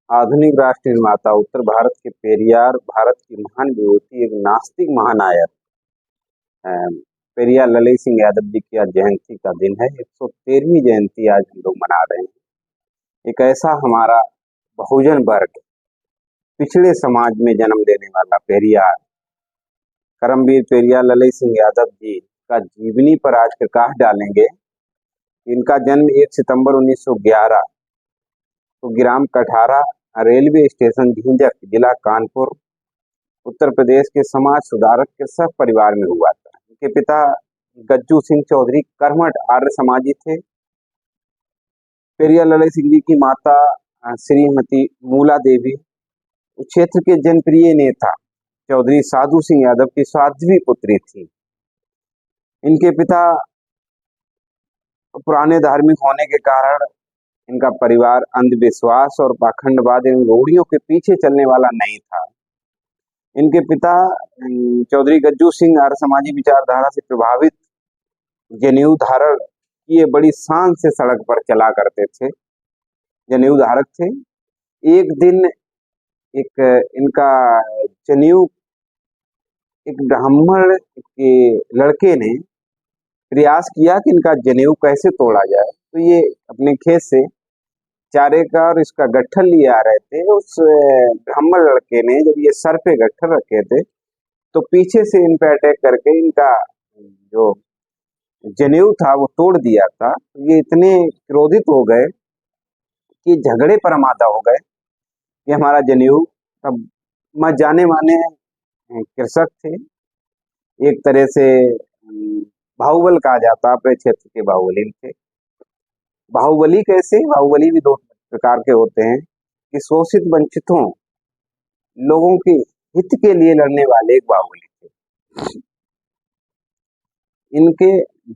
आधुनिक राष्ट्र निर्माता, उत्तर भारत के पेरियार, भारत की महान विभूति, एक नास्तिक महानायक अ, पेरियार ललई सिंह यादव जी की आज जयंती का दिन है। 113वीं जयंती आज हम लोग मना रहे हैं। एक ऐसा हमारा बहुजन वर्ग, पिछड़े समाज में जन्म लेने वाला पेरियार, करमवीर पेरियार ललई सिंह यादव जी का जीवनी पर आज प्रकाश डालेंगे। इनका जन्म 1 सितंबर 1911 को ग्राम कठारा, रेलवे स्टेशन झिंझक, जिला कानपुर, उत्तर प्रदेश के समाज सुधारक के सब परिवार में हुआ था। इनके पिता गज्जू सिंह चौधरी कर्मठ आर्य समाजी थे। पेरियार ललई सिंह जी की माता श्रीमती मूला देवी उस क्षेत्र के जनप्रिय नेता चौधरी साधु सिंह यादव की साध्वी पुत्री थी। इनके पिता पुराने धार्मिक होने के कारण इनका परिवार अंधविश्वास और पाखंडवाद एवं रूढ़ियों के पीछे चलने वाला नहीं था। इनके पिता चौधरी गज्जू सिंह आर्य समाजी विचारधारा से प्रभावित जनेऊ धारण किए बड़ी शान से सड़क पर चला करते थे, जनेऊ धारक थे। एक दिन एक इनका जनेऊ एक ब्राह्मण के लड़के ने प्रयास किया कि इनका जनेऊ कैसे तोड़ा जाए। तो ये अपने खेत से चारे का और इसका गट्ठल लिए आ रहे थे। उस ब्राह्मण लड़के ने जब ये सर पे गट्ठल रखे थे तो पीछे से इन पे अटैक करके इनका जो जनेऊ था वो तोड़ दिया था। ये इतने क्रोधित हो गए कि झगड़े पर आमादा हो गए कि हमारा जनेऊ, तब मैं जाने माने कृषक थे, एक तरह से बाहुबल कहा जाता, अपने क्षेत्र के बाहुबली थे। बाहुबली कैसे? बाहुबली भी दो प्रकार के होते हैं कि शोषित वंचितों लोगों के हित के लिए लड़ने वाले एक बाहुबली थे। इनके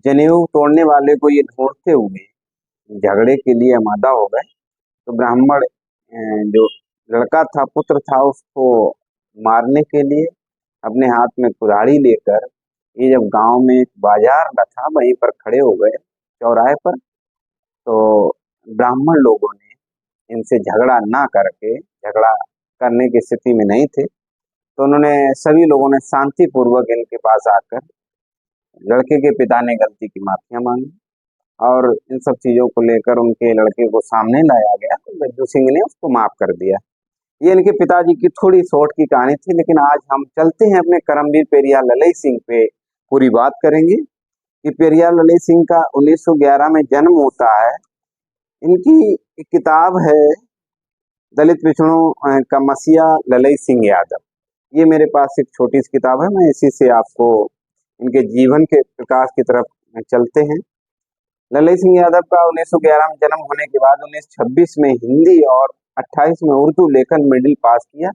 जनेऊ तोड़ने वाले को ये ढूंढते हुए झगड़े के लिए आमादा हो गए। तो ब्राह्मण जो लड़का था, पुत्र था, उसको मारने के लिए अपने हाथ में कुल्हाड़ी लेकर ये जब गांव में एक बाजार था वहीं पर खड़े हो गए चौराहे पर, तो ब्राह्मण लोगों ने इनसे झगड़ा ना करके, झगड़ा करने की स्थिति में नहीं थे, तो उन्होंने सभी लोगों ने शांतिपूर्वक इनके पास आकर लड़के के पिता ने गलती की माफियां मांगी और इन सब चीजों को लेकर उनके लड़के को सामने लाया गया तो गज्जू सिंह ने उसको माफ कर दिया। ये इनके पिताजी की थोड़ी शॉर्ट की कहानी थी। लेकिन आज हम चलते हैं अपने करमवीर पेरियार ललई सिंह पे, पूरी बात करेंगे कि पेरियार ललई सिंह का 1911 में जन्म होता है। इनकी एक किताब है दलित पिछड़ों का मसीहा ललई सिंह यादव। ये मेरे पास एक छोटी सी किताब है, मैं इसी से आपको इनके जीवन के प्रकाश की तरफ चलते हैं। ललई सिंह यादव का 1911 में जन्म होने के बाद 1926 में हिंदी और 28 में उर्दू लेखन मिडिल पास किया।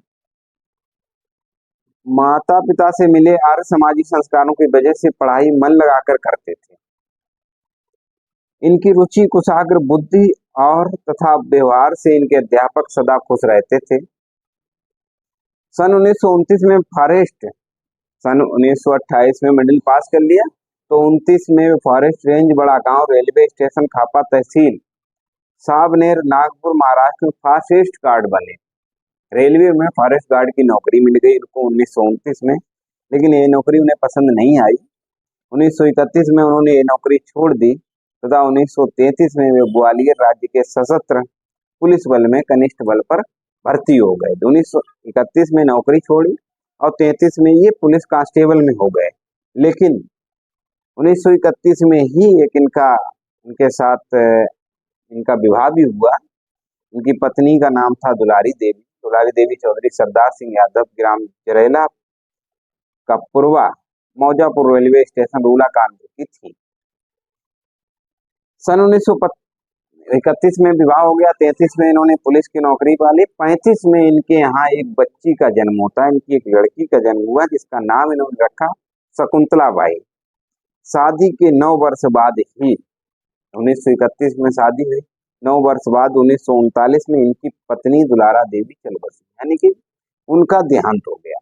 माता पिता से मिले आर्य सामाजिक संस्कारों की वजह से पढ़ाई मन लगाकर करते थे। इनकी रुचि, कुशाग्र बुद्धि और तथा व्यवहार से इनके अध्यापक सदा खुश रहते थे। सन 1929 में फॉरेस्ट, सन 1928 में मिडिल पास कर लिया, तो 29 में फॉरेस्ट रेंज, बड़ा गांव, रेलवे स्टेशन, खापा तहसील, साबनेर, नागपुर, महाराष्ट्र में फॉरेस्ट गार्ड बने। रेलवे में फॉरेस्ट गार्ड की नौकरी मिल गई इनको 1929 में, लेकिन ये नौकरी उन्हें पसंद नहीं आई। 1931 में उन्होंने ये नौकरी छोड़ दी तथा 1933 में वे ग्वालियर राज्य के सशस्त्र पुलिस बल में कनिष्ठबल पर भर्ती हो गए। 1931 में नौकरी छोड़ी और 33 में ये पुलिस कांस्टेबल में हो गए। लेकिन 1931 में ही इनके साथ इनका विवाह भी हुआ। इनकी पत्नी का नाम था दुलारी देवी। दुलारी देवी चौधरी सरदार सिंह यादव, ग्राम जरेला का पूर्वा, मौजापुर रेलवे स्टेशन, रूला कानपुर की थी। सन 1931 में विवाह हो गया। 33 में इन्होंने पुलिस की नौकरी पाली। 35 में इनके यहाँ एक बच्ची का जन्म होता है, इनकी एक लड़की का जन्म हुआ जिसका नाम इन्होंने रखा शकुंतला बाई। शादी के 9 वर्ष बाद ही 1931 में शादी हुई। 9 वर्ष बाद 1939 में इनकी पत्नी दुलारा देवी चल बसी, यानी कि उनका देहांत हो गया।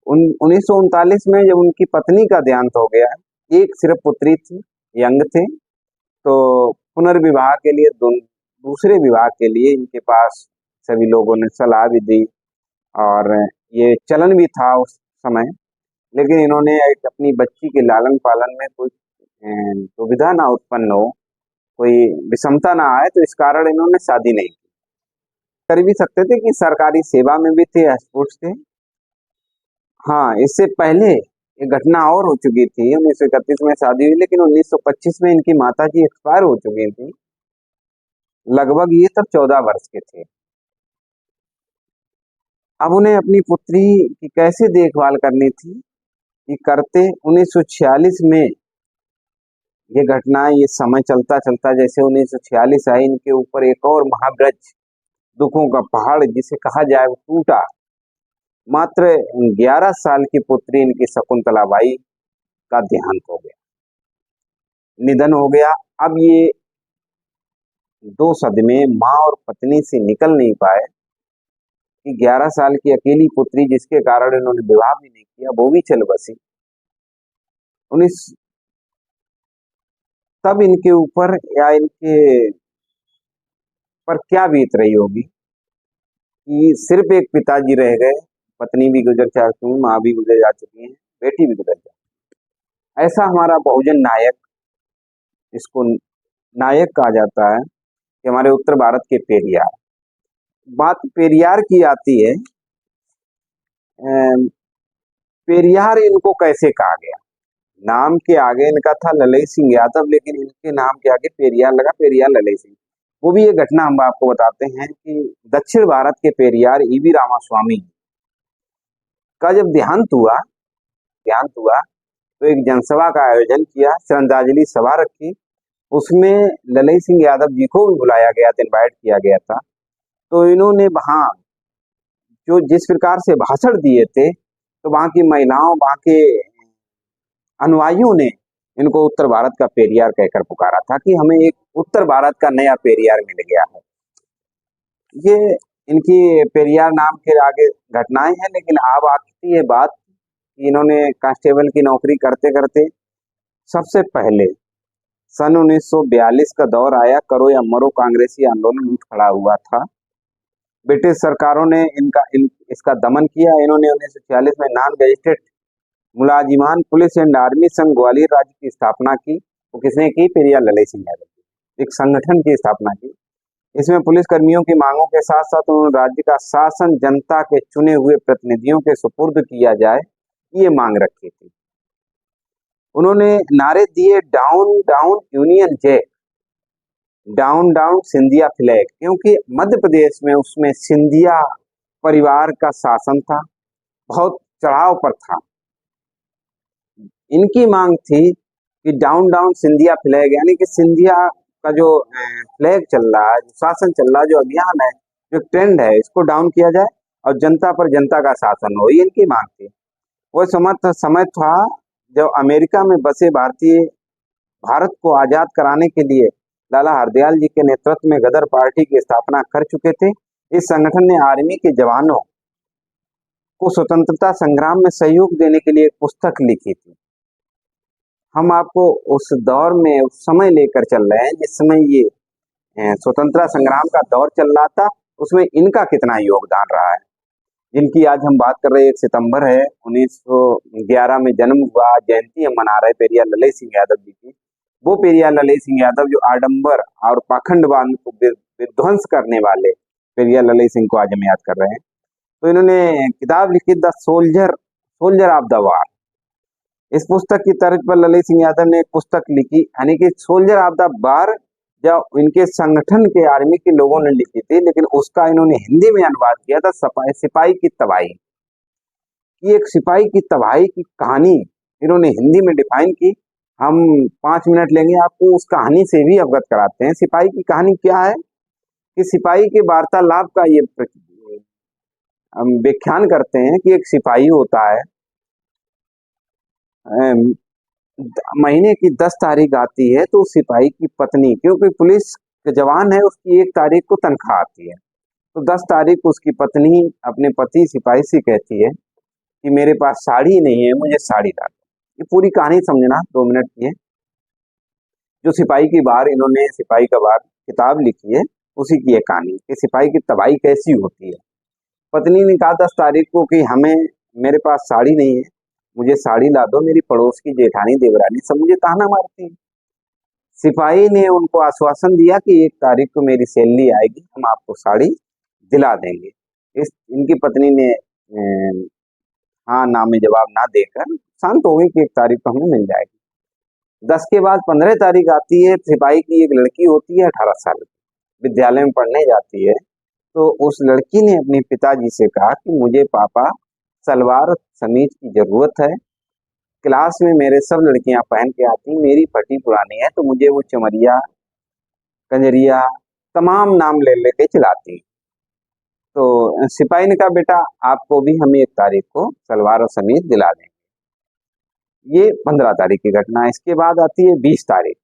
1939 में जब उनकी पत्नी का देहांत हो गया, एक सिर्फ पुत्री थी, यंग थे, तो पुनर्विवाह के लिए, दूसरे विवाह के लिए इनके पास सभी लोगों ने सलाह भी दी और ये चलन भी था उस समय। लेकिन इन्होंने एक अपनी बच्ची के लालन पालन में कोई दुविधा ना उत्पन्न हो, कोई विषमता ना आए, तो इस कारण इन्होंने शादी नहीं की। कर भी सकते थे कि सरकारी सेवा में भी थे, अस्पुट थे। हाँ, इससे पहले ये घटना और हो चुकी थी। 1931 में शादी हुई, लेकिन 1925 में इनकी माताजी एक्सपायर हो चुकी थी। लगभग ये तब 14 वर्ष के थे। अब उन्हें अपनी पुत्री की कैसे देखभाल करनी थी कि करते 1946 में ये घटना, ये समय चलता चलता जैसे 1946 आई, इनके ऊपर एक और महाब्रज दुखों का पहाड़ जिसे कहा जाए वो टूटा। मात्र 11 साल की पुत्री इनकी शकुंतला बाई का देहांत हो गया, निधन हो गया। अब ये दो सदमे माँ और पत्नी से निकल नहीं पाए कि 11 साल की अकेली पुत्री, जिसके कारण इन्होंने विवाह भी नहीं किया, वो भी चल बसी। 19 तब इनके ऊपर या इनके पर क्या बीत रही होगी कि सिर्फ एक पिताजी रह गए, पत्नी भी गुजर जा चुकी, माँ भी गुजर जा चुकी है, बेटी भी गुजर जा। ऐसा हमारा बहुजन नायक, इसको नायक कहा जाता है, कि हमारे उत्तर भारत के पेरियार। बात पेरियार की आती है। पेरियार इनको कैसे कहा गया? नाम के आगे इनका था ललई सिंह यादव, लेकिन इनके नाम के आगे पेरियार लगा, पेरियार ललई सिंह। वो भी ये घटना हम आपको बताते हैं कि दक्षिण भारत के पेरियार ईवी रामास्वामी का जब देहांत हुआ तो एक जनसभा का आयोजन किया, श्रद्धांजलि सभा रखी। उसमें ललई सिंह यादव जी को भी बुलाया गया था, इनवाइट किया गया था। तो इन्होंने वहां जो जिस प्रकार से भाषण दिए थे, तो वहां की महिलाओं, वहां के अनुयायियों ने इनको उत्तर भारत का पेरियार कहकर पुकारा था कि हमें एक उत्तर भारत का नया पेरियार मिल गया है। ये इनकी पेरियार नाम के आगे घटनाएं हैं। लेकिन अब आती है बात कि इन्होंने कांस्टेबल की नौकरी करते करते सबसे पहले सन 1942 का दौर आया, करो या मरो कांग्रेसी आंदोलन उठ खड़ा हुआ था। ब्रिटिश सरकारों ने इसका दमन किया। इन्होंने 1946 में नॉन गजेटेड मुलाजिमान पुलिस एंड आर्मी संघ ग्वालियर राज्य की स्थापना की। वो किसने की? पेरियार ललई सिंह यादव की। एक संगठन की स्थापना की। इसमें पुलिस कर्मियों की मांगों के साथ साथ उन्होंने राज्य का शासन जनता के चुने हुए प्रतिनिधियों के सुपुर्द किया जाए, ये मांग रखी थी। उन्होंने नारे दिए, down down Union Jack, down down Scindia flag, क्योंकि मध्य प्रदेश में उसमें सिंधिया परिवार का शासन था, बहुत चढ़ाव पर था। इनकी मांग थी कि डाउन डाउन सिंधिया फ्लैग, यानी कि सिंधिया का जो फ्लैग चल रहा है, जो शासन चल रहा है, जो अभियान है, जो ट्रेंड है, इसको डाउन किया जाए और जनता पर जनता का शासन हो। ये इनकी मांग थी। वो समय था जब अमेरिका में बसे भारतीय भारत को आजाद कराने के लिए लाला हरदयाल जी के नेतृत्व में गदर पार्टी की स्थापना कर चुके थे। इस संगठन ने आर्मी के जवानों को स्वतंत्रता संग्राम में सहयोग देने के लिए एक पुस्तक लिखी थी। हम आपको उस दौर में, उस समय लेकर चल रहे हैं जिस समय ये स्वतंत्रता संग्राम का दौर चल रहा था, उसमें इनका कितना योगदान रहा है। जिनकी आज हम बात कर रहे हैं, 1 सितंबर है, 1911 में जन्म हुआ, जयंती हम मना रहे हैं पेरियार ललई सिंह यादव जी की। वो पेरियार ललई सिंह यादव जो आडंबर और पाखंडवाद को विध्वंस करने वाले पेरियार ललई सिंह को आज हम याद कर रहे हैं। तो इन्होंने किताब लिखी, the soldier of the war. इस पुस्तक की तर्ज पर ललई सिंह यादव ने एक पुस्तक लिखी, यानी कि सोल्जर ऑफ द वार, जब इनके संगठन के आर्मी के लोगों ने लिखी थी, लेकिन उसका इन्होंने हिंदी में अनुवाद किया था, सिपाही की तबाही। ये एक सिपाही की तबाही की कहानी इन्होंने हिंदी में डिफाइन की। हम 5 मिनट लेंगे, आपको उस कहानी से भी अवगत कराते हैं। सिपाही की कहानी क्या है कि सिपाही के वार्तालाप का ये हम व्याख्यान करते हैं कि एक सिपाही होता है, महीने की 10 तारीख आती है तो सिपाही की पत्नी, क्योंकि पुलिस के जवान है, उसकी 1 तारीख को तनख्वाह आती है, तो 10 तारीख को उसकी पत्नी अपने पति सिपाही से कहती है कि मेरे पास साड़ी नहीं है, मुझे साड़ी ला दो। ये पूरी कहानी समझना 2 मिनट की है। जो सिपाही की बार, इन्होंने सिपाही का बार किताब लिखी है, उसी की एक कहानी कि सिपाही की तबाही कैसी होती है। पत्नी ने कहा 10 तारीख को कि मेरे पास साड़ी नहीं है, मुझे साड़ी ला दो, मेरी पड़ोस की जेठानी देवरानी सब मुझे ताना मारती है। सिपाही ने उनको आश्वासन दिया कि 1 तारीख को मेरी सैलरी आएगी, हम आपको साड़ी दिला देंगे। इस इनकी पत्नी ने हाँ ना में जवाब ना देकर शांत हो गई कि 1 तारीख को हमें मिल जाएगी। 10 के बाद 15 तारीख आती है। सिपाही की एक लड़की होती है 18 साल की, विद्यालय में पढ़ने जाती है। तो उस लड़की ने अपने पिताजी से कहा कि मुझे पापा सलवार समीज की जरूरत है, क्लास में मेरे सब लड़कियां पहन के आती, मेरी फटी पुरानी है, तो मुझे वो चमरिया कंजरिया तमाम नाम ले लेके चिल्लाती। तो सिपाही ने कहा बेटा आपको भी हम 1 तारीख को सलवार और समीज दिला देंगे। ये 15 तारीख की घटना है। इसके बाद आती है 20 तारीख।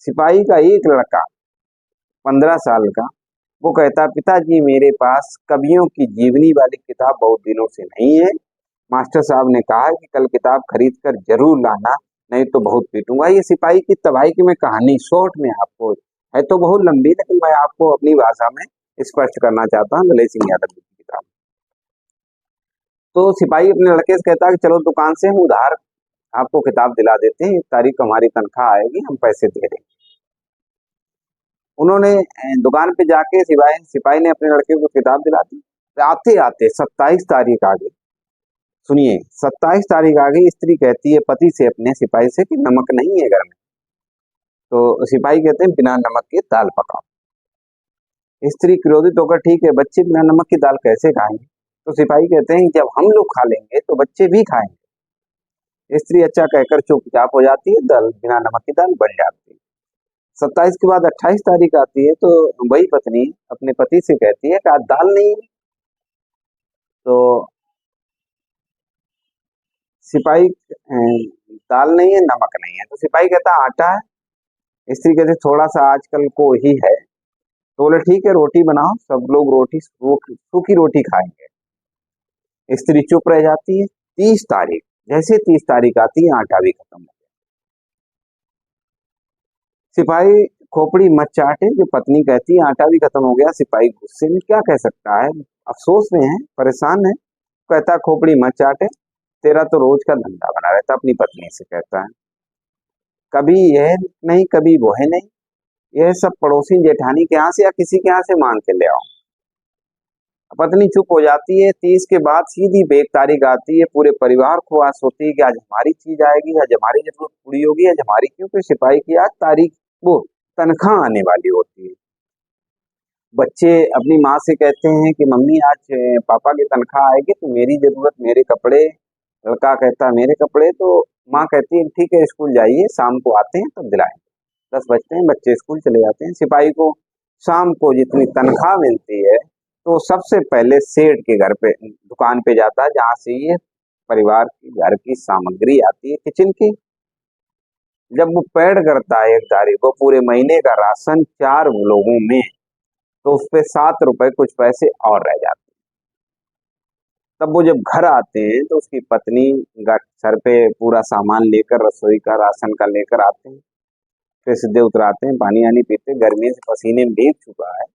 सिपाही का एक लड़का 15 साल का, वो कहता पिताजी मेरे पास कवियों की जीवनी वाली किताब बहुत दिनों से नहीं है, मास्टर साहब ने कहा है कि कल किताब खरीद कर जरूर लाना, नहीं तो बहुत पीटूंगा। ये सिपाही की तबाही की मैं कहानी शॉर्ट में आपको, है तो बहुत लंबी लेकिन मैं आपको अपनी भाषा में स्पष्ट करना चाहता हूँ ललित सिंह यादव जी की किताब। तो सिपाही अपने लड़के से कहता है कि चलो दुकान से हम उधार आपको किताब दिला देते हैं, 1 तारीख को हमारी तनख्वाह आएगी, हम पैसे दे देंगे। उन्होंने दुकान पे जाके सिपाही ने अपने लड़के को किताब दिला दी। आते आते 27 तारीख आ गई। सुनिए 27 तारीख आ गई। स्त्री कहती है पति से अपने सिपाही से कि नमक नहीं है घर में। तो सिपाही कहते हैं बिना नमक की दाल पकाओ। स्त्री क्रोधित होकर ठीक है बच्चे बिना नमक की दाल कैसे खाएंगे। तो सिपाही कहते हैं जब हम लोग खा लेंगे तो बच्चे भी खाएंगे। स्त्री अच्छा कहकर चुपचाप हो जाती है, दाल बिना नमक की दाल बन जाती है। 27 के बाद 28 तारीख आती है। तो वही पत्नी अपने पति से कहती है कि आज दाल नहीं है। तो सिपाही दाल नहीं है नमक नहीं है। तो सिपाही कहता आटा है। स्त्री कहते थोड़ा सा आजकल को ही है। तो बोले ठीक है रोटी बनाओ, सब लोग सूखी रोटी खाएंगे। स्त्री चुप रह जाती है। 30 तारीख, जैसे 30 तारीख आती है आटा भी खत्म हो गया। सिपाही खोपड़ी मत चाटे, जो पत्नी कहती है आटा भी खत्म हो गया। सिपाही गुस्से में क्या कह सकता है, अफसोस में है, परेशान है। कहता खोपड़ी मत चाटे, तेरा तो रोज का धंधा बना रहता। अपनी पत्नी से कहता है कभी यह नहीं कभी वो है नहीं, यह सब पड़ोसी जेठानी के यहाँ से या किसी के यहाँ से मांग के ले आओ। पत्नी चुप हो जाती है। 30 के बाद सीधी 1 तारीख आती है। पूरे परिवार को आस होती है कि आज हमारी चीज आएगी, आज हमारी जरूरत पूरी होगी, आज हमारी, क्योंकि सिपाही की आज तारीख वो तनख्वाह आने वाली होती है। बच्चे अपनी माँ से कहते हैं कि मम्मी आज पापा की तनख्वाह आएगी तो मेरी जरूरत मेरे कपड़े, लड़का कहता है मेरे कपड़े। तो माँ कहती है ठीक है स्कूल जाइए, शाम को आते हैं तब दिलाएंगे। 10 बजते हैं, बच्चे स्कूल चले जाते हैं। सिपाही को शाम को जितनी तनख्वाह मिलती है तो सबसे पहले सेठ के घर पे दुकान पे जाता है जहां से ये परिवार की घर की सामग्री आती है किचन की। जब वो पेड करता है 1 तारीख को पूरे महीने का राशन 4 लोगों में, तो उस पे 7 रुपए कुछ पैसे और रह जाते हैं। तब वो जब घर आते हैं तो उसकी पत्नी सर पे पूरा सामान लेकर रसोई का राशन का लेकर आते हैं। फिर सीधे उतराते हैं, पानी आनी पीते, गर्मी से पसीने में भीग चुका है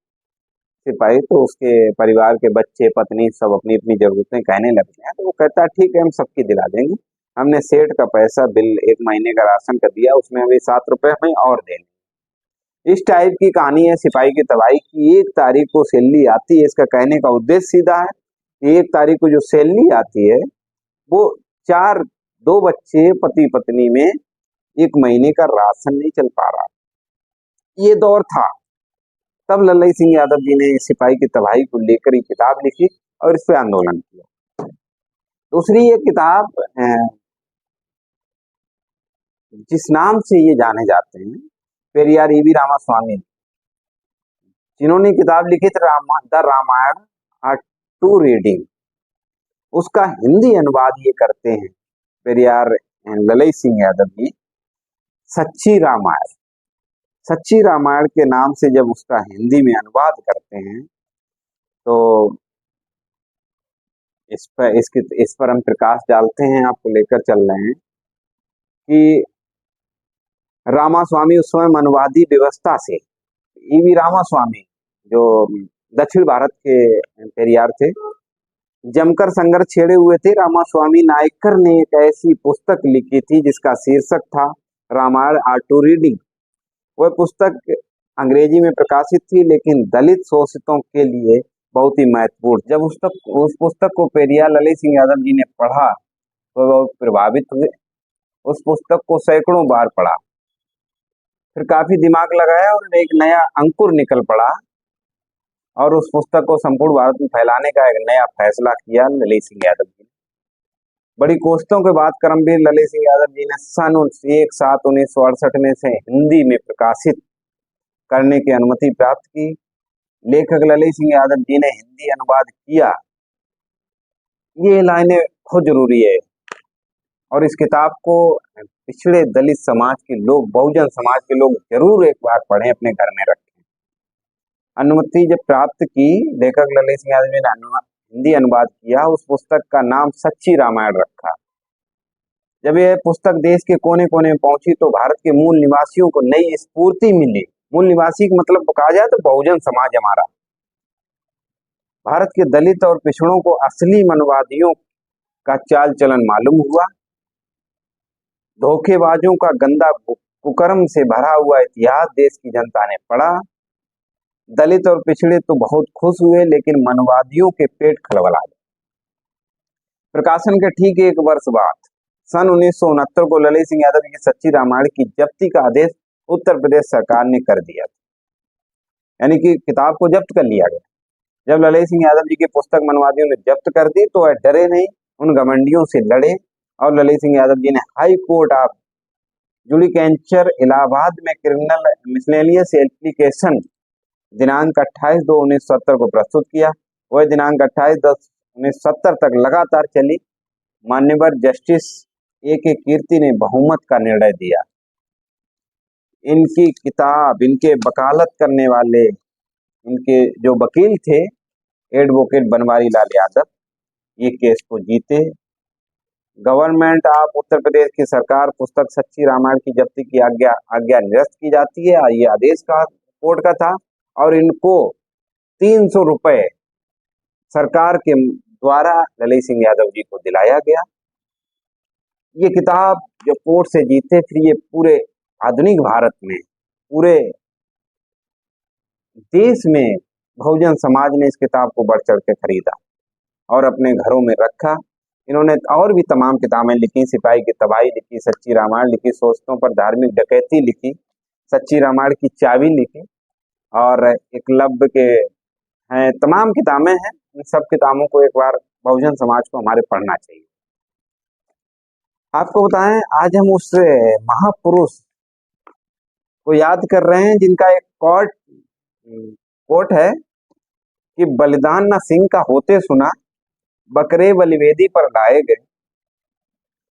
सिपाही। तो उसके परिवार के बच्चे पत्नी सब अपनी अपनी जरूरतें कहने लगते हैं। तो वो कहता है ठीक है हम सबकी दिला देंगे, हमने सेठ का पैसा बिल 1 महीने का राशन का दिया, उसमें अभी 7 रुपए हमें और देंगे। इस टाइप की कहानी है सिपाही की तबाही की। 1 तारीख को सैलरी आती है। इसका कहने का उद्देश्य सीधा है कि 1 तारीख को जो सैलरी आती है वो 2 बच्चे पति पत्नी में 1 महीने का राशन नहीं चल पा रहा। ये दौर था। तब लल्लई सिंह यादव जी ने सिपाही की तबाही को लेकर ये किताब लिखी और इस पे आंदोलन किया। दूसरी ये किताब जिस नाम से ये जाने जाते हैं पेरियार ईवी रामास्वामी, जिन्होंने किताब लिखी थी द रामायण टू रीडिंग, उसका हिंदी अनुवाद ये करते हैं पेरियार ललई सिंह यादव जी। सच्ची रामायण, सच्ची रामायण के नाम से जब उसका हिंदी में अनुवाद करते हैं तो इस पर हम प्रकाश डालते हैं, आपको लेकर चल रहे हैं कि रामास्वामी उस समय मनवादी व्यवस्था से, ईवी रामास्वामी, जो दक्षिण भारत के पेरियार थे, जमकर संघर्ष छेड़े हुए थे। रामास्वामी नायकर ने एक ऐसी पुस्तक लिखी थी जिसका शीर्षक था रामायण आर्ट टू रीडिंग। वह पुस्तक अंग्रेजी में प्रकाशित थी, लेकिन दलित शोषितों के लिए बहुत ही महत्वपूर्ण। जब उस पुस्तक को पेरियार ललित सिंह यादव जी ने पढ़ा तो बहुत प्रभावित हुए। उस पुस्तक को सैकड़ों बार पढ़ा, फिर काफी दिमाग लगाया और एक नया अंकुर निकल पड़ा और उस पुस्तक को संपूर्ण भारत में फैलाने का एक नया फैसला किया ललित सिंह यादव जी ने। बड़ी कोशिशों के बाद करमवीर ललित सिंह यादव जी ने सन 1/7/1968 में से हिंदी में प्रकाशित करने की अनुमति प्राप्त की। लेखक ललित सिंह यादव जी ने हिंदी अनुवाद किया। ये लाइनें बहुत जरूरी है और इस किताब को पिछड़े दलित समाज के लोग, बहुजन समाज के लोग जरूर एक बार पढ़ें, अपने घर में रखें। अनुमति जब प्राप्त की, लेखक ललित सिंह यादव जी ने हिंदी अनुवाद किया। उस पुस्तक का नाम सच्ची रामायण रखा। जब यह पुस्तक देश के कोने कोने में पहुंची तो भारत के मूल निवासियों को नई स्फूर्ति मिली। मूल निवासी का मतलब कहा जाए तो बहुजन समाज हमारा। भारत के दलित और पिछड़ों को असली मनवादियों का चाल चलन मालूम हुआ। धोखेबाजों का गंदा कुकर्म से भरा हुआ इतिहास देश की जनता ने पढ़ा। दलित और पिछड़े तो बहुत खुश हुए, लेकिन मनवादियों के पेट खलबला गए। प्रकाशन के ठीक एक वर्ष बाद सन 1969 को ललित सिंह यादव की सच्ची रामायण की जब्ती का आदेश उत्तर प्रदेश सरकार ने कर दिया, यानी कि किताब को जब्त कर लिया गया। जब ललित सिंह यादव जी की पुस्तक मनवादियों ने जब्त कर दी तो वह डरे नहीं, उन घमंडियों से लड़े और ललित सिंह यादव जी ने high court of judicature Allahabad में क्रिमिनल मिसलेनियस एप्लीकेशन दिनांक 28/2/1970 को प्रस्तुत किया। वह दिनांक 28/10/1970 तक लगातार चली। मान्यवर जस्टिस A.K. कीर्ति ने बहुमत का निर्णय दिया। इनकी किताब, इनके वकालत करने वाले, इनके जो वकील थे एडवोकेट बनवारी लाल यादव, ये केस को जीते। गवर्नमेंट ऑफ उत्तर प्रदेश की सरकार पुस्तक सच्ची रामायण की जब्ती की आज्ञा निरस्त की जाती है। ये आदेश का कोर्ट का था और इनको 300 रुपए सरकार के द्वारा ललित सिंह यादव जी को दिलाया गया। ये किताब जो कोर्ट से जीते, फिर ये पूरे आधुनिक भारत में, पूरे देश में बहुजन समाज ने इस किताब को बढ़ चढ़ के खरीदा और अपने घरों में रखा। इन्होंने और भी तमाम किताबें लिखी, सिपाही की तबाही लिखी, सच्ची रामायण लिखी, सोचतों पर धार्मिक डकैती लिखी, सच्ची रामायण की चाबी लिखी और एकलव्य के हैं, तमाम किताबें हैं। इन सब किताबों को एक बार बहुजन समाज को हमारे पढ़ना चाहिए। आपको बताएं, आज हम उस महापुरुष को याद कर रहे हैं जिनका एक कोट है कि बलिदान न सिंह का होते सुना, बकरे बलिवेदी पर लाए गए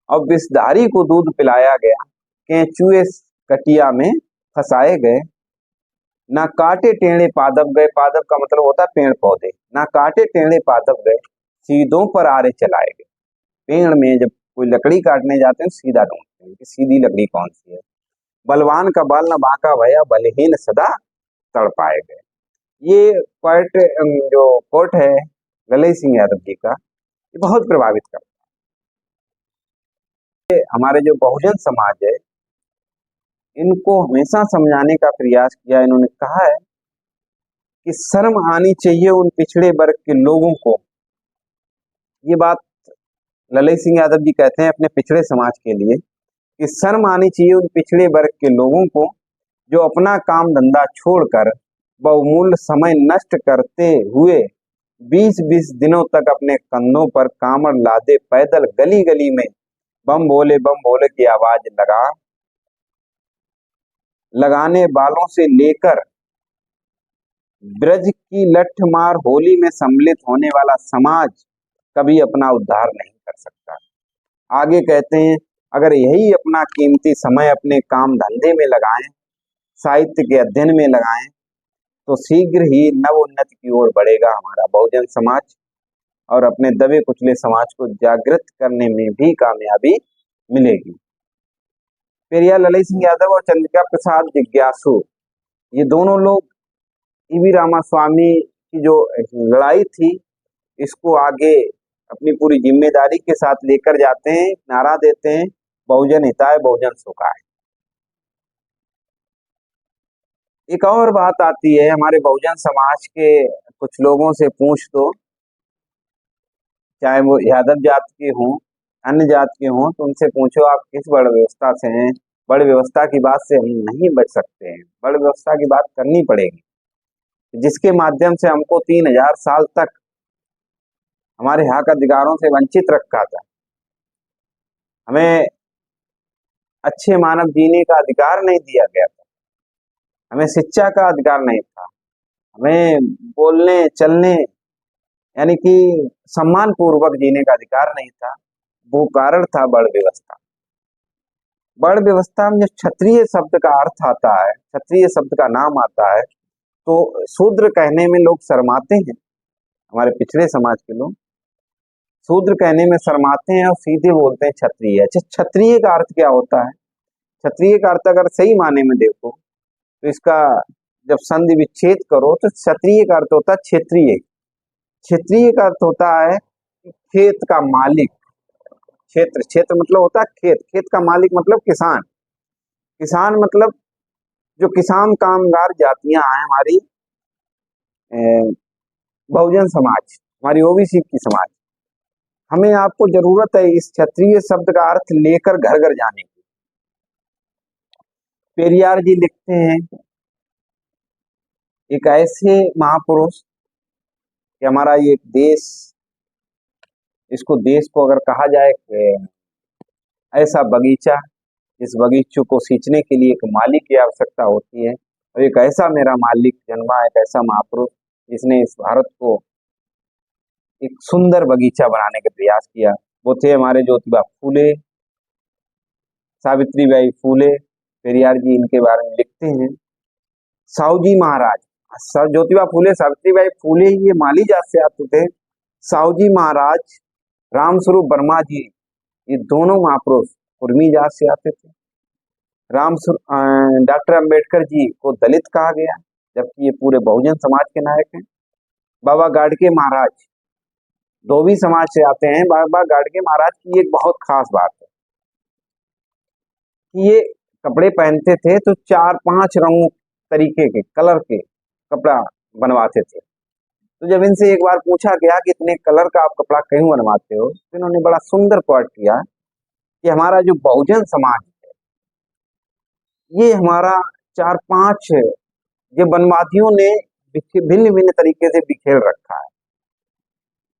और विषधारी को दूध पिलाया गया, केंचुए कटिया में फंसाए गए, ना काटे टेढ़े पादप गए। पादप का मतलब होता है पेड़ पौधे। ना काटे टेढ़े पादप गए, सीधों पर आरे चलाए गए। पेड़ में जब कोई लकड़ी काटने जाते हैं सीधा ढूंढते हैं कि सीधी लकड़ी कौन सी है। बलवान का बल न बांका भया, बलहीन सदा तड़पाए गए। ये जो कोट है ललित सिंह यादव जी का, ये बहुत प्रभावित करता है। हमारे जो बहुजन समाज है, इनको हमेशा समझाने का प्रयास किया। इन्होंने कहा है कि शर्म आनी चाहिए उन पिछड़े वर्ग के लोगों को। ये बात ललित सिंह यादव जी कहते हैं अपने पिछड़े समाज के लिए कि शर्म आनी चाहिए उन पिछड़े वर्ग के लोगों को जो अपना काम धंधा छोड़कर बहुमूल्य समय नष्ट करते हुए 20-20 दिनों तक अपने कंधों पर कामड़ लादे पैदल गली गली में बम भोले की आवाज लगाने वालों से लेकर ब्रज की लठमार होली में सम्मिलित होने वाला समाज कभी अपना उद्धार नहीं कर सकता। आगे कहते हैं, अगर यही अपना कीमती समय अपने काम धंधे में लगाएं, साहित्य के अध्ययन में लगाएं, तो शीघ्र ही नव उन्नति की ओर बढ़ेगा हमारा बहुजन समाज और अपने दबे कुचले समाज को जागृत करने में भी कामयाबी मिलेगी। पेरियार ललित सिंह यादव और चंद्रिका प्रसाद जिज्ञासु, ये दोनों लोग ईवी रामास्वामी की जो लड़ाई थी, इसको आगे अपनी पूरी जिम्मेदारी के साथ लेकर जाते हैं, नारा देते हैं, बहुजन हिताय बहुजन सुखाय। एक और बात आती है, हमारे बहुजन समाज के कुछ लोगों से पूछ दो, चाहे वो यादव जात के हों, अन्य जात के हों, तो उनसे पूछो आप किस बड़ व्यवस्था से हैं। बड़ व्यवस्था की बात से हम नहीं बच सकते हैं, बड़ व्यवस्था की बात करनी पड़ेगी, जिसके माध्यम से हमको 3000 साल तक हमारे हक अधिकारों से वंचित रखा था। हमें अच्छे मानव जीने का अधिकार नहीं दिया गया था, हमें शिक्षा का अधिकार नहीं था, हमें बोलने चलने यानी कि सम्मान पूर्वक जीने का अधिकार नहीं था। वो कारण था बड़ व्यवस्था। बड़ व्यवस्था में जब क्षत्रिय शब्द का अर्थ आता है, क्षत्रिय शब्द का नाम आता है, तो शूद्र कहने में लोग शर्माते हैं। हमारे पिछड़े समाज के लोग शूद्र कहने में शर्माते हैं और सीधे बोलते हैं क्षत्रिय। अच्छा, क्षत्रिय का अर्थ क्या होता है? क्षत्रिय का अर्थ अगर सही माने में देखो तो इसका जब संधि विच्छेद करो तो क्षत्रिय का अर्थ होता है क्षेत्रीय। क्षेत्रीय का अर्थ होता है खेत का मालिक। क्षेत्र, क्षेत्र मतलब होता है खेत, खेत का मालिक मतलब किसान। किसान मतलब जो किसान कामगार जातियां हैं हमारी बहुजन समाज, हमारी ओबीसी की समाज, हमें आपको जरूरत है इस क्षत्रिय शब्द का अर्थ लेकर घर घर जाने की। पेरियार जी लिखते हैं, एक ऐसे महापुरुष कि हमारा ये देश, इसको देश को अगर कहा जाए ऐसा बगीचा, इस बगीचे को सींचने के लिए एक मालिक की आवश्यकता होती है, और एक ऐसा मेरा मालिक जन्मा, एक ऐसा महापुरुष जिसने इस भारत को एक सुंदर बगीचा बनाने का प्रयास किया। वो थे हमारे ज्योतिबा फूले, सावित्रीबाई फूले। पेरियार जी इनके बारे में लिखते हैं। साहूजी महाराज, ज्योतिबा फूले सावित्रीबाई फूले ये माली जात से आते थे। साहूजी महाराज, रामस्वरूप वर्मा जी, ये दोनों महापुरुष कुर्मी जात से आते थे। डॉक्टर अंबेडकर जी को दलित कहा गया, जबकि ये पूरे बहुजन समाज के नायक हैं। बाबा गाडगे महाराज धोबी समाज से आते हैं। बाबा गाडगे महाराज की एक बहुत खास बात है कि ये कपड़े पहनते थे तो 4-5 रंगों तरीके के कलर के कपड़ा बनवाते थे। तो जब इनसे एक बार पूछा गया कि इतने कलर का आप कपड़ा क्यों बनवाते हो, तो इन्होंने बड़ा सुंदर पॉइंट किया कि हमारा जो बहुजन समाज है, ये हमारा 4-5 ये बनवादियों ने भिन्न भिन्न तरीके से बिखेर रखा है।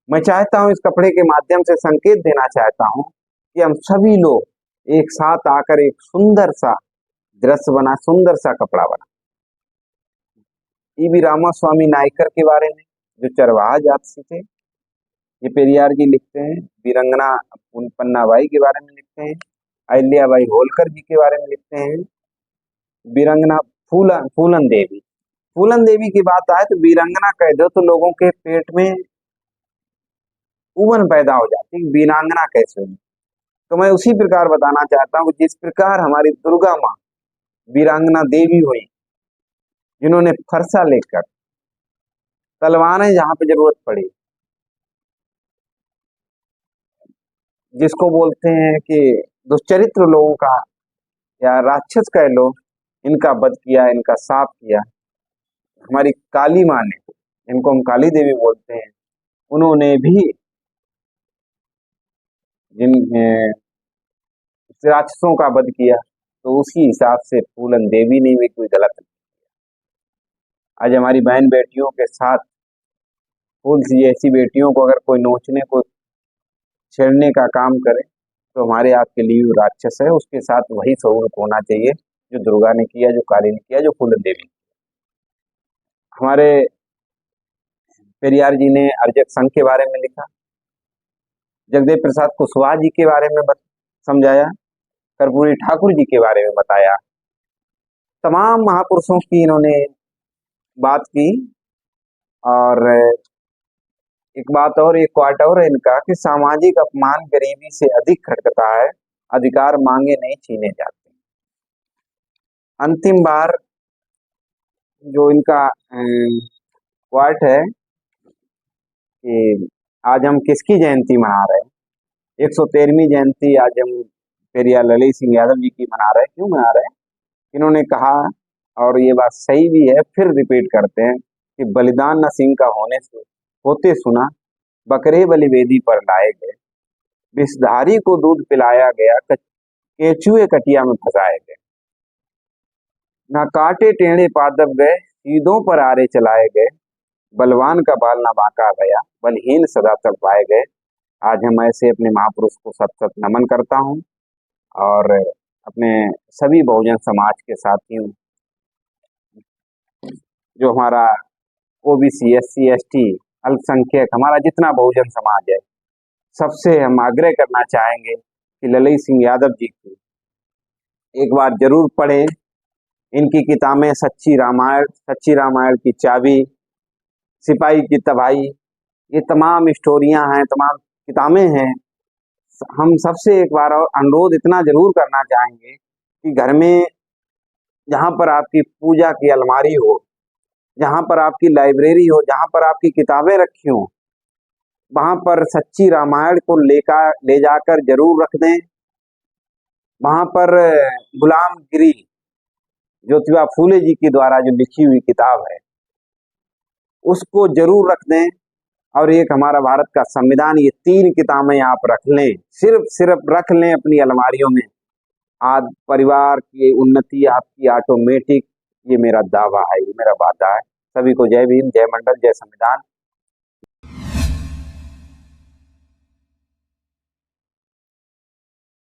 मैं चाहता हूं इस कपड़े के माध्यम से संकेत देना चाहता हूं कि हम सभी लोग एक साथ आकर एक सुंदर सा दृश्य बना, सुंदर सा कपड़ा बना। ईवी रामास्वामी नायकर के बारे में, जो चरवाहा जात से थे, ये पेरियार जी लिखते हैं। वीरंगना पन्नाबाई के बारे में लिखते हैं। अहिल्याबाई होलकर जी के बारे में लिखते हैं। वीरंगना फूलन देवी, फूलन देवी की बात आए तो वीरंगना कह दो तो लोगों के पेट में उमन पैदा हो जाती है, वीरांगना कैसे हुई। तो मैं उसी प्रकार बताना चाहता हूँ जिस प्रकार हमारी दुर्गा माँ वीरांगना देवी हुई, जिन्होंने फरसा लेकर तलवारें जहां पे जरूरत पड़ी, जिसको बोलते हैं कि दुष्चरित्र लोगों का या राक्षस कह लो, इनका वध किया, इनका साफ किया। हमारी काली माँ ने, इनको हम काली देवी बोलते हैं, उन्होंने भी जिन राक्षसों का वध किया, तो उसी हिसाब से फूलन देवी ने भी कोई गलत नहीं। आज हमारी बहन बेटियों के साथ फूल सी ऐसी बेटियों को अगर कोई नोचने को छेड़ने का काम करे तो हमारे आपके लिए राक्षस है। उसके साथ वही सलूक होना चाहिए जो दुर्गा ने किया, जो काली ने किया, जो फूलन देवी ने। हमारे पेरियार जी ने अर्जक संघ के बारे में लिखा, जगदेव प्रसाद कुशवाहा जी के बारे में समझाया, कर्पूरी ठाकुर जी के बारे में बताया। तमाम महापुरुषों की इन्होंने बात की। और एक बात और, एक क्वार्ट और है इनका कि सामाजिक अपमान गरीबी से अधिक खटकता है, अधिकार मांगे नहीं छीने जाते। अंतिम बार जो इनका क्वार्ट है कि आज हम किसकी जयंती मना रहे हैं। 113वीं जयंती आज हम पेरियार ललित सिंह यादव जी की मना रहे हैं। क्यों मना रहे हैं? इन्होंने कहा, और ये बात सही भी है, फिर रिपीट करते हैं कि बलिदान न सिंह का होते सुना, बकरे बलि वेदी पर लाए गए, विषधारी को दूध पिलाया गया, केचुए कटिया में फंसाए गए, ना काटे टेढ़े पादप गए, सीधों पर आरे चलाए गए, बलवान का बाल ना बांका गया, बलहीन सदा तड़पाए गए। आज हम ऐसे अपने महापुरुष को सत सत नमन करता हूँ और अपने सभी बहुजन समाज के साथियों, जो हमारा ओबीसी, एससी, एसटी, अल्पसंख्यक, हमारा जितना बहुजन समाज है, सबसे हम आग्रह करना चाहेंगे कि ललित सिंह यादव जी की एक बार जरूर पढ़ें। इनकी किताबें सच्ची रामायण की चाबी, सिपाही की तबाही, ये तमाम स्टोरियां हैं, तमाम किताबें हैं। हम सबसे एक बार और अनुरोध इतना जरूर करना चाहेंगे कि घर में जहाँ पर आपकी पूजा की अलमारी हो, जहाँ पर आपकी लाइब्रेरी हो, जहाँ पर आपकी किताबें रखी हो, वहां पर सच्ची रामायण को ले जाकर जरूर रख दें। वहां पर गुलामगिरी, ज्योतिबा फूले जी के द्वारा जो लिखी हुई किताब है, उसको जरूर रख दें। और एक हमारा भारत का संविधान, ये 3 किताबें आप रख लें, सिर्फ रख लें अपनी अलमारियों में। आज परिवार की उन्नति आपकी ऑटोमेटिक, ये मेरा दावा है, ये मेरा वादा है। सभी को जय भीम, जय मंडल, जय संविधान।